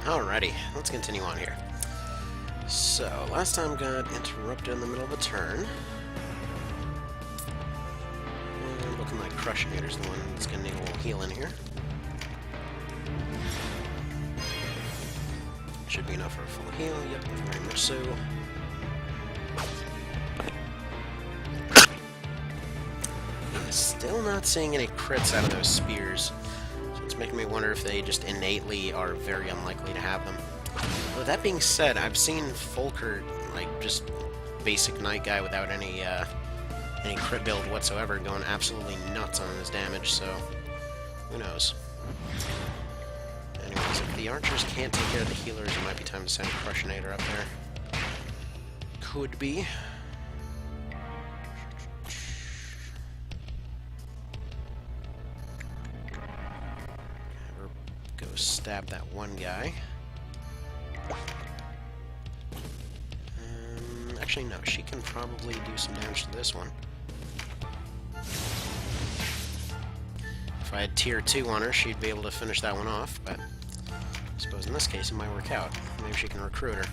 Alrighty, let's continue on here. So, last time got interrupted in the middle of a turn. And looking like Crushinator's the one that's gonna need a little heal in here. Should be enough for a full heal, yep, very much so. Still not seeing any crits out of those spears. So it's making me wonder if they just innately are very unlikely to have them. With that being said, I've seen Fulker, like, just basic knight guy without any crit build whatsoever, going absolutely nuts on his damage, so who knows. Anyways, if the archers can't take care of the healers, it might be time to send Crushinator up there. Could be. Go stab that one guy. Actually, no, she can probably do some damage to this one. If I had tier 2 on her, she'd be able to finish that one off, but I suppose in this case it might work out. Maybe she can recruit her.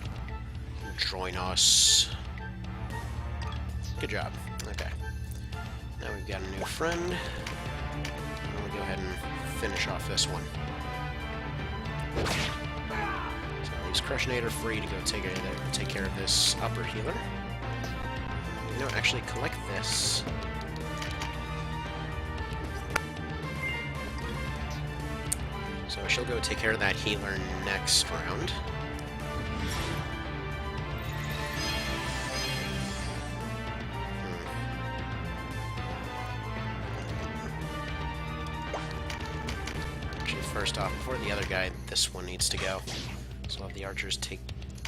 Join us. Good job. Okay. Now we've got a new friend. And we'll go ahead and finish off this one. So leaves Crushinator free to go take care of this upper healer. No, actually collect this. So she'll go take care of that healer next round. First off, before the other guy, this one needs to go. So we'll have the archers take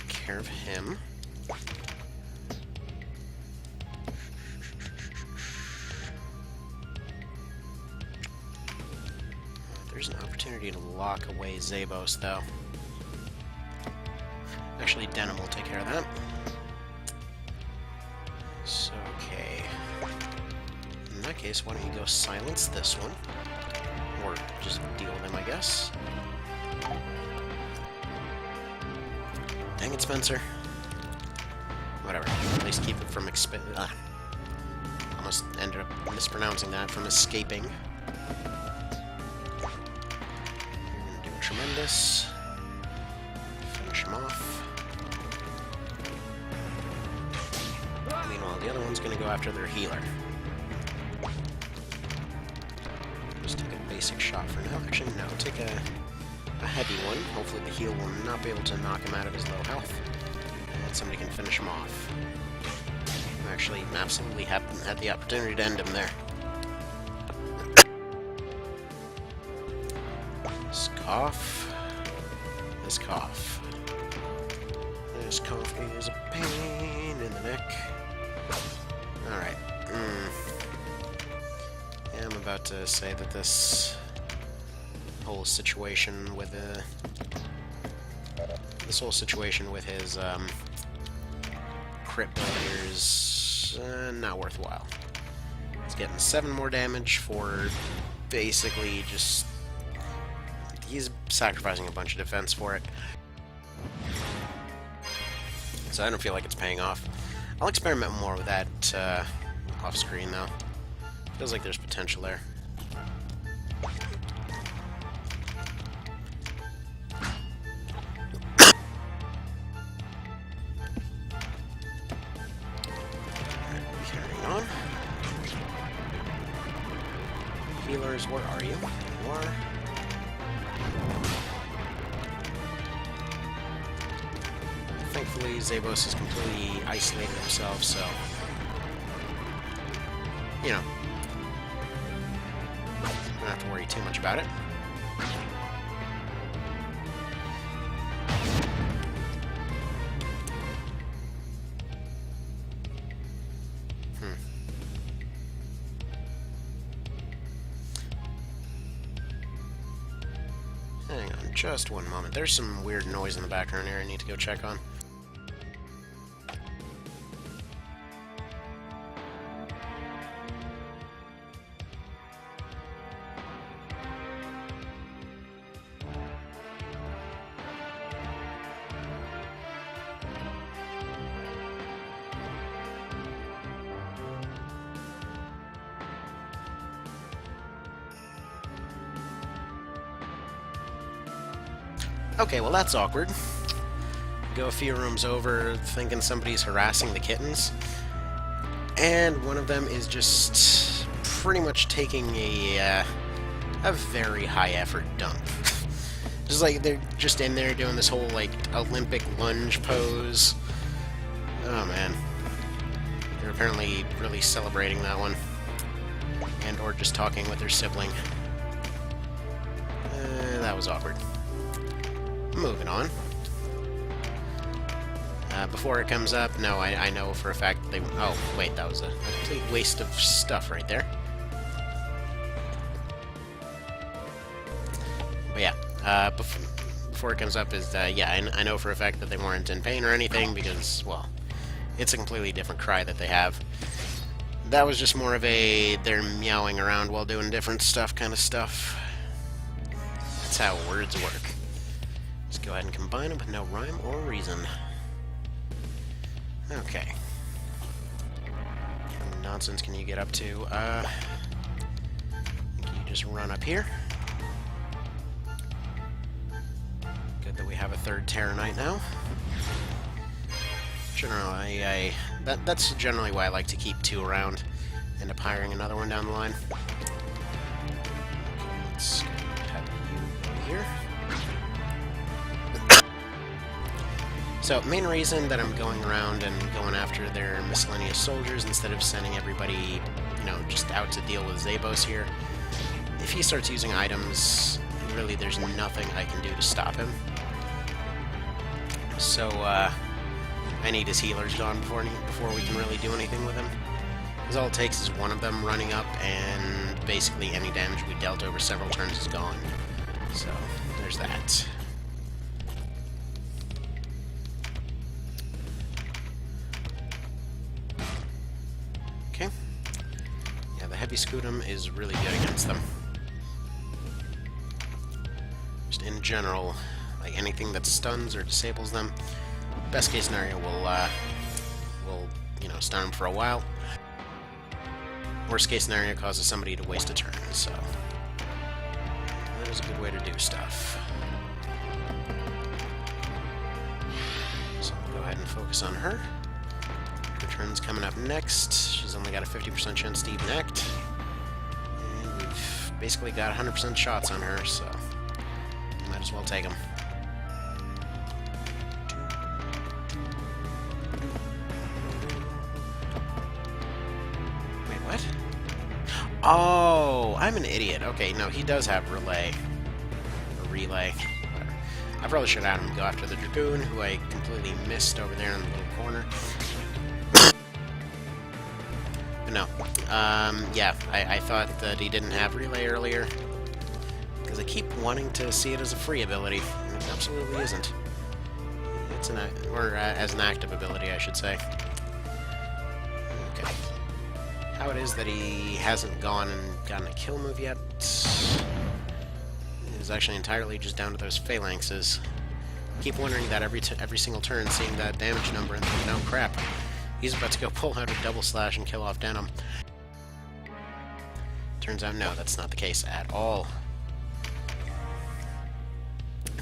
care of him. There's an opportunity to lock away Xaibos, though. Actually, Denim will take care of that. So, okay. In that case, why don't you go silence this one? Or just deal with him, I guess. Dang it, Spencer. Whatever. At least keep it from almost ended up mispronouncing that, from escaping. You're gonna do a tremendous. Finish him off. Meanwhile, the other one's gonna go after their healer. Basic shot for now. Actually, no. Take a heavy one. Hopefully the heal will not be able to knock him out of his low health. And somebody can finish him off. Actually, absolutely had the opportunity to end him there. This cough. This cough. This cough is a pain in the neck. Alright. I'm about to say that this whole situation with his crit build is not worthwhile. He's getting 7 more damage for basically just... he's sacrificing a bunch of defense for it. So I don't feel like it's paying off. I'll experiment more with that off screen though. Feels like there's potential there. Carrying on. Healers, where are you? You are. Thankfully, Xaibos has completely isolated himself, so... you know. Don't have to worry too much about it. Hang on just one moment. There's some weird noise in the background here I need to go check on. Okay, well that's awkward. Go a few rooms over, thinking somebody's harassing the kittens, and one of them is just pretty much taking a very high-effort dump. Just like they're just in there doing this whole like Olympic lunge pose. Oh man, they're apparently really celebrating that one, and or just talking with their sibling. That was awkward. Moving on. Before it comes up, no, I know for a fact they... Oh, wait, that was a complete waste of stuff right there. But yeah, before it comes up is, yeah, I know for a fact that they weren't in pain or anything because, well, it's a completely different cry that they have. That was just more of a they're meowing around while doing different stuff kind of stuff. That's how words work. Let's go ahead and combine them with no rhyme or reason. Okay. What nonsense can you get up to? Can you just run up here? Good that we have a third Terror Knight now. Generally, that's generally why I like to keep two around. End up hiring another one down the line. Let's have you over here. So, main reason that I'm going around and going after their miscellaneous soldiers instead of sending everybody, you know, just out to deal with Xaibos here. If he starts using items, really there's nothing I can do to stop him. So, I need his healers gone before we can really do anything with him. Because all it takes is one of them running up, and basically any damage we dealt over several turns is gone. So, there's that. Okay. Yeah, the heavy Scutum is really good against them. Just in general, like anything that stuns or disables them, best case scenario will you know, stun them for a while. Worst case scenario causes somebody to waste a turn, so that is a good way to do stuff. So I'll go ahead and focus on her. Her turn's coming up next. She's only got a 50% chance to even act. And we've basically got 100% shots on her, so might as well take them. Wait, what? Oh, I'm an idiot. Okay, no, he does have relay. Or relay. Whatever. I probably should have had him go after the Dragoon, who I completely missed over there in the little corner. But no. Yeah, I thought that he didn't have relay earlier. Because I keep wanting to see it as a free ability, and it absolutely isn't. It's an as an active ability, I should say. Okay. How it is that he hasn't gone and gotten a kill move yet is actually entirely just down to those phalanxes. Keep wondering that every single turn, seeing that damage number and thinking, oh crap, he's about to go pull out a double slash and kill off Denim. Turns out, no, that's not the case at all.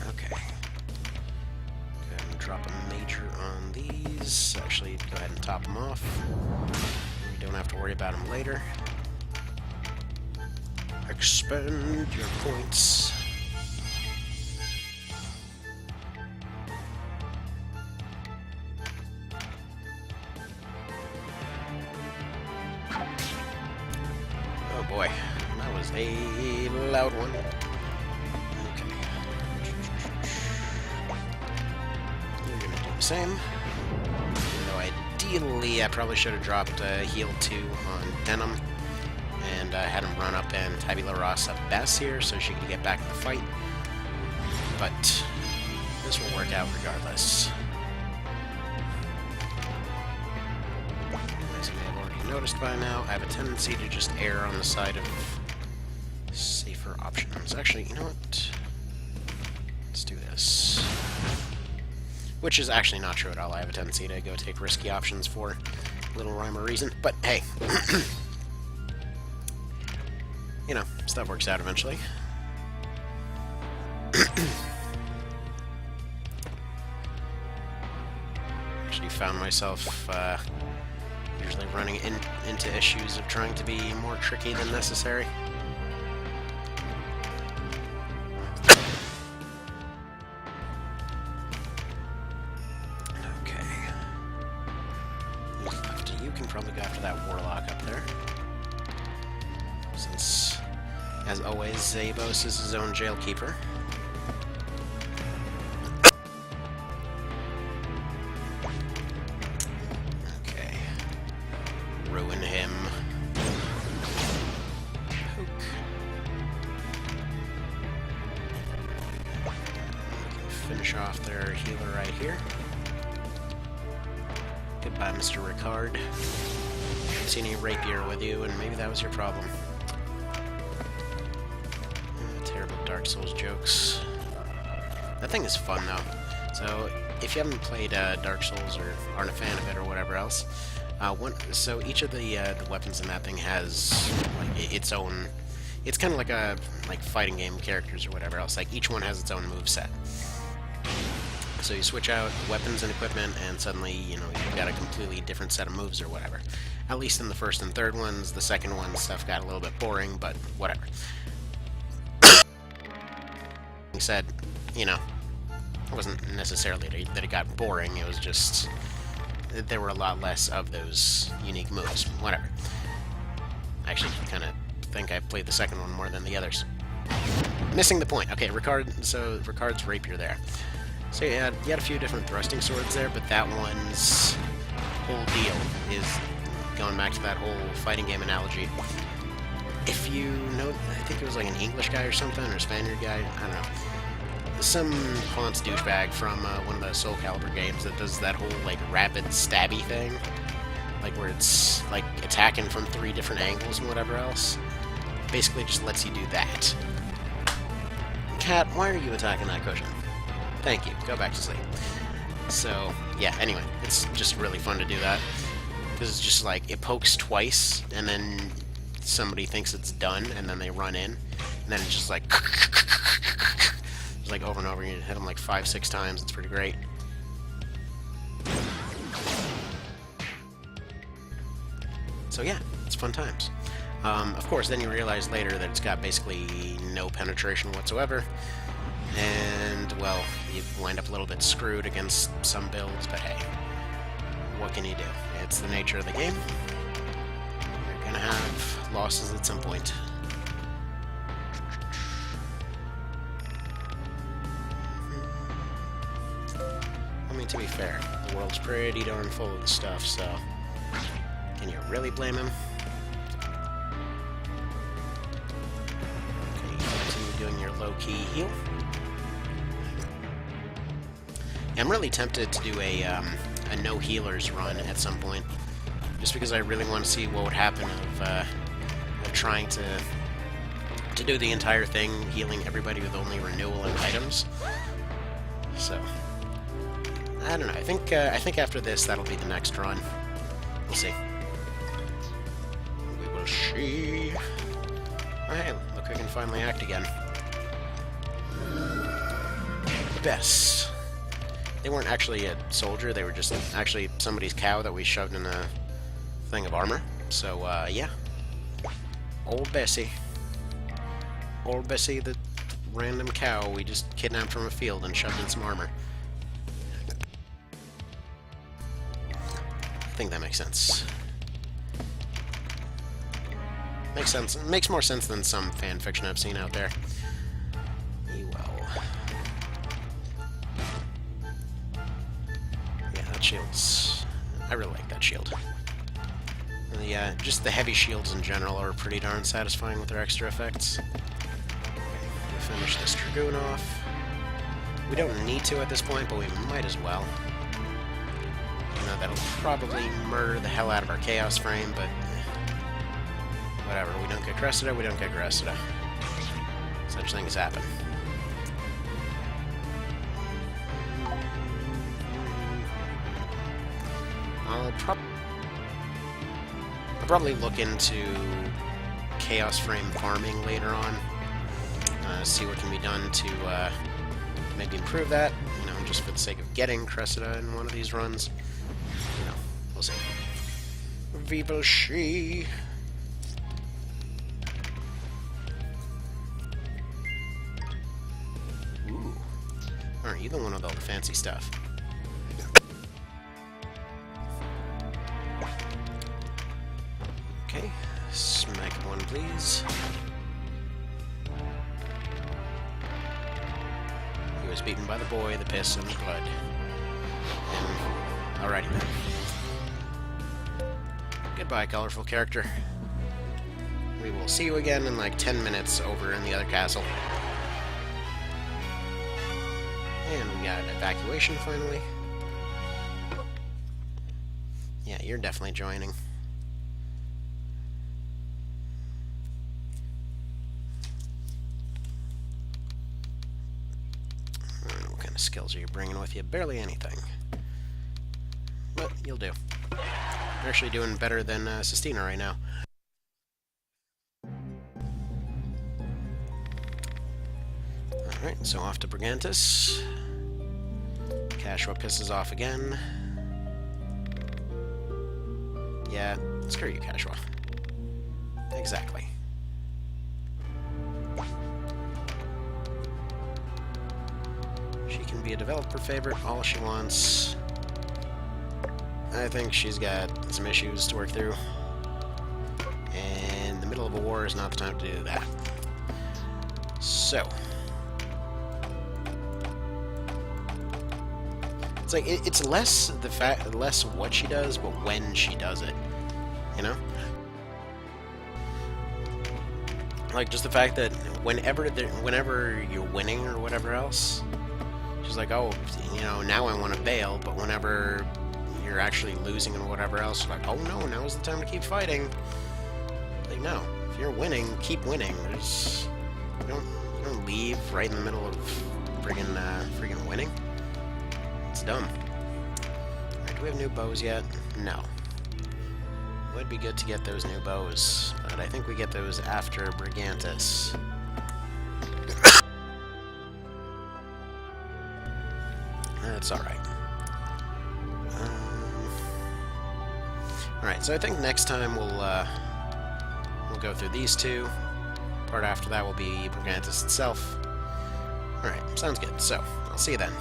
Okay. Go ahead and drop a major on these. Actually, go ahead and top them off. You don't have to worry about them later. Expend your points. Oh boy, that was a loud one. Okay. You're gonna do the same. Though ideally, I probably should have dropped heal 2 on Denim and had him run up and Tabula Rasa Bess here so she could get back in the fight. But this will work out regardless. As you may have already noticed by now, I have a tendency to just err on the side of safer options. Actually, you know what? Let's do this. Which is actually not true at all. I have a tendency to go take risky options for little rhyme or reason. But hey, you know, stuff works out eventually. actually found myself usually running into issues of trying to be more tricky than necessary. You can probably go after that warlock up there. Since, as always, Xaibos is his own Jailkeeper. Okay. Ruin him. Poke. We can finish off their healer right here. Goodbye, Mr. Ricard. I've seen any rapier with you, and maybe that was your problem. Terrible Dark Souls jokes. That thing is fun, though. So, if you haven't played Dark Souls or aren't a fan of it or whatever else, so each of the weapons in that thing has like its own. It's kind of like a fighting game characters or whatever else. Like each one has its own moveset. So you switch out weapons and equipment, and suddenly, you know, you've got a completely different set of moves or whatever. At least in the first and third ones. The second one, stuff got a little bit boring, but whatever. Being said, you know, it wasn't necessarily that it got boring, it was just there were a lot less of those unique moves. Whatever. Actually, I kind of think I played the second one more than the others. Missing the point. Okay, Ricard's rapier there. So you had a few different thrusting swords there, but that one's whole deal is going back to that whole fighting game analogy. If you know, I think it was like an English guy or something, or a Spaniard guy, I don't know. Some Ponce douchebag from one of the Soul Calibur games that does that whole, like, rapid stabby thing. Like, where it's, like, attacking from 3 different angles and whatever else. Basically just lets you do that. Cat, why are you attacking that cushion? Thank you. Go back to sleep. So, yeah, anyway, it's just really fun to do that. Because it's just like, it pokes twice, and then somebody thinks it's done, and then they run in, and then it's just like... It's like over and over, you hit them like 5-6 times, it's pretty great. So yeah, it's fun times. Of course, then you realize later that it's got basically no penetration whatsoever, and, well, you wind up a little bit screwed against some builds, but hey, what can you do? It's the nature of the game. You're gonna have losses at some point. I mean, to be fair, the world's pretty darn full of this stuff, so can you really blame him? Okay, you continue doing your low-key heal. I'm really tempted to do a no healers run at some point, just because I really want to see what would happen of trying to do the entire thing, healing everybody with only renewal and items. So I don't know. I think after this, that'll be the next run. We'll see. We will see. Oh, hey, look, I can finally act again. Bess. They weren't actually a soldier, they were just actually somebody's cow that we shoved in a thing of armor. So, yeah. Old Bessie. Old Bessie, the random cow we just kidnapped from a field and shoved in some armor. I think that makes sense. Makes sense. It makes more sense than some fan fiction I've seen out there. Shields. I really like that shield. Just the heavy shields in general are pretty darn satisfying with their extra effects. We'll finish this Dragoon off. We don't need to at this point, but we might as well. You know, that'll probably murder the hell out of our Chaos Frame, but whatever. We don't get Cressida, we don't get Cressida. Such things happen. I'll probably look into Chaos Frame farming later on. See what can be done to maybe improve that, you know, just for the sake of getting Cressida in one of these runs. We'll see. We will see. Ooh. Aren't you the one with all the fancy stuff? Okay, smack one, please. He was beaten by the boy, the piss, and the blood. And, alrighty then. Goodbye, colorful character. We will see you again in like 10 minutes over in the other castle. And we got evacuation finally. Yeah, you're definitely joining. I don't know what kind of skills are you bringing with you? Barely anything. But you'll do. You're actually doing better than Sistina right now. Alright, so off to Brigantis. Cashua pisses off again. Yeah, screw you, Cashua. Exactly. She can be a developer favorite all she wants. I think she's got some issues to work through. And the middle of a war is not the time to do that. So. It's like, it's less less what she does, but when she does it. You know? Like, just the fact that whenever you're winning or whatever else, she's like, oh, you know, now I want to bail, but whenever you're actually losing and whatever else, you're like, oh no, now's the time to keep fighting. Like, no, if you're winning, keep winning. There's, you don't leave right in the middle of friggin' winning. It's dumb. Alright, do we have new bows yet? No. Would be good to get those new bows, but I think we get those after Brigantis. That's alright. Alright, so I think next time we'll go through these two. Part after that will be Brigantis itself. Alright, sounds good. So, I'll see you then.